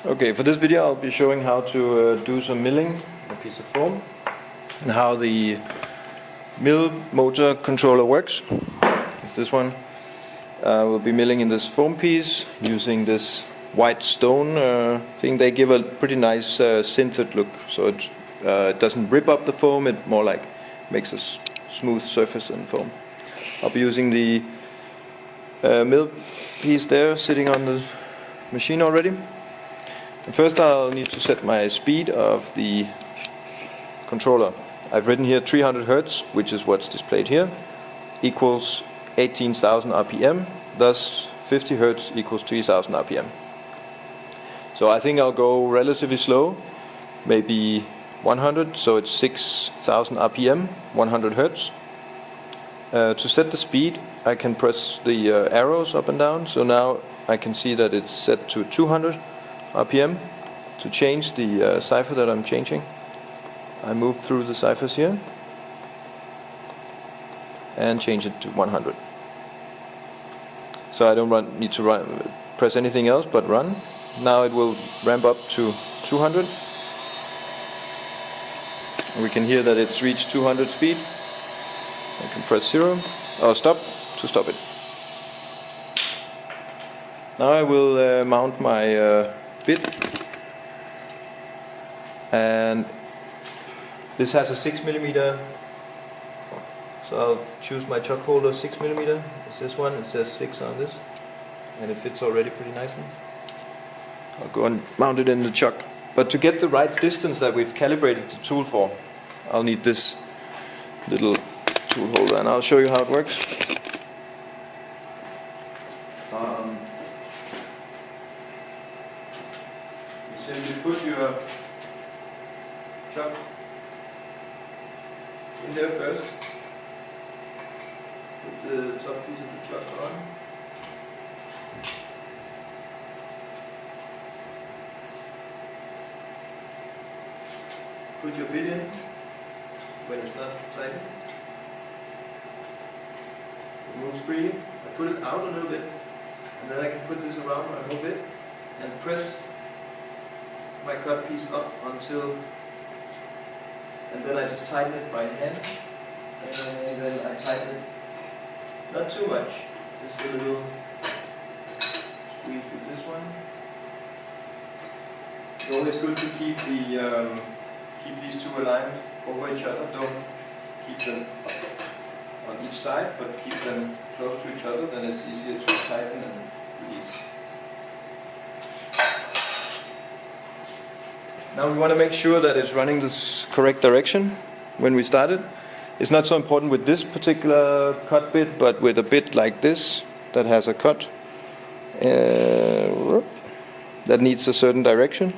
Okay, for this video I'll be showing how to do some milling a piece of foam and how the mill motor controller works. It's this one. We'll be milling in this foam piece using this white stone thing. They give a pretty nice sintered look, so it doesn't rip up the foam, it more like makes a smooth surface in foam. I'll be using the mill piece there sitting on the machine already. And first I'll need to set my speed of the controller. I've written here 300 Hertz, which is what's displayed here, equals 18,000 RPM, thus 50 Hertz equals 3,000 RPM. So I think I'll go relatively slow, maybe 100, so it's 6,000 RPM, 100 Hertz. To set the speed, I can press the arrows up and down, so now I can see that it's set to 200 RPM. To change the cipher that I'm changing, I move through the ciphers here and change it to 100. So I don't need to press anything else but run. Now it will ramp up to 200. We can hear that it's reached 200 speed. I can press 0 or stop to stop it. Now I will mount my bit, and this has a 6mm, so I'll choose my chuck holder 6mm. It's this one, it says 6 on this, and it fits already pretty nicely. I'll go and mount it in the chuck. But to get the right distance that we've calibrated the tool for, I'll need this little tool holder, and I'll show you how it works. You simply put your chuck in there first. Put the top piece of the chuck on. Put your bit in when it's not tightened. It moves freely. I put it out a little bit, and then I can put this around my whole bit and press my cut piece up until, and then I just tighten it by hand, and then I tighten it, not too much, just a little squeeze with this one. It's always good to keep these two aligned over each other. Don't keep them on each side, but keep them close to each other, then it's easier to tighten and release. Now we want to make sure that it's running this correct direction when we start it. It's not so important with this particular cut bit, but with a bit like this that has a cut that needs a certain direction,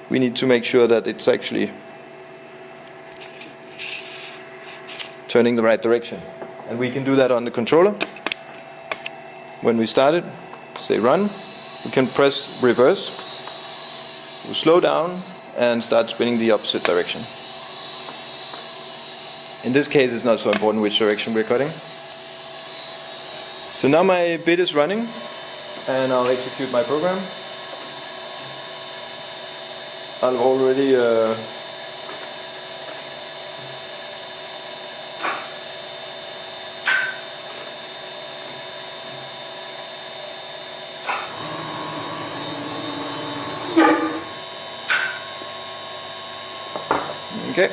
we need to make sure that it's actually turning the right direction. And we can do that on the controller. When we start it, say run, we can press reverse, we'll slow down and start spinning the opposite direction. In this case it's not so important which direction we're cutting. So now my bit is running and I'll execute my program. I've already okay.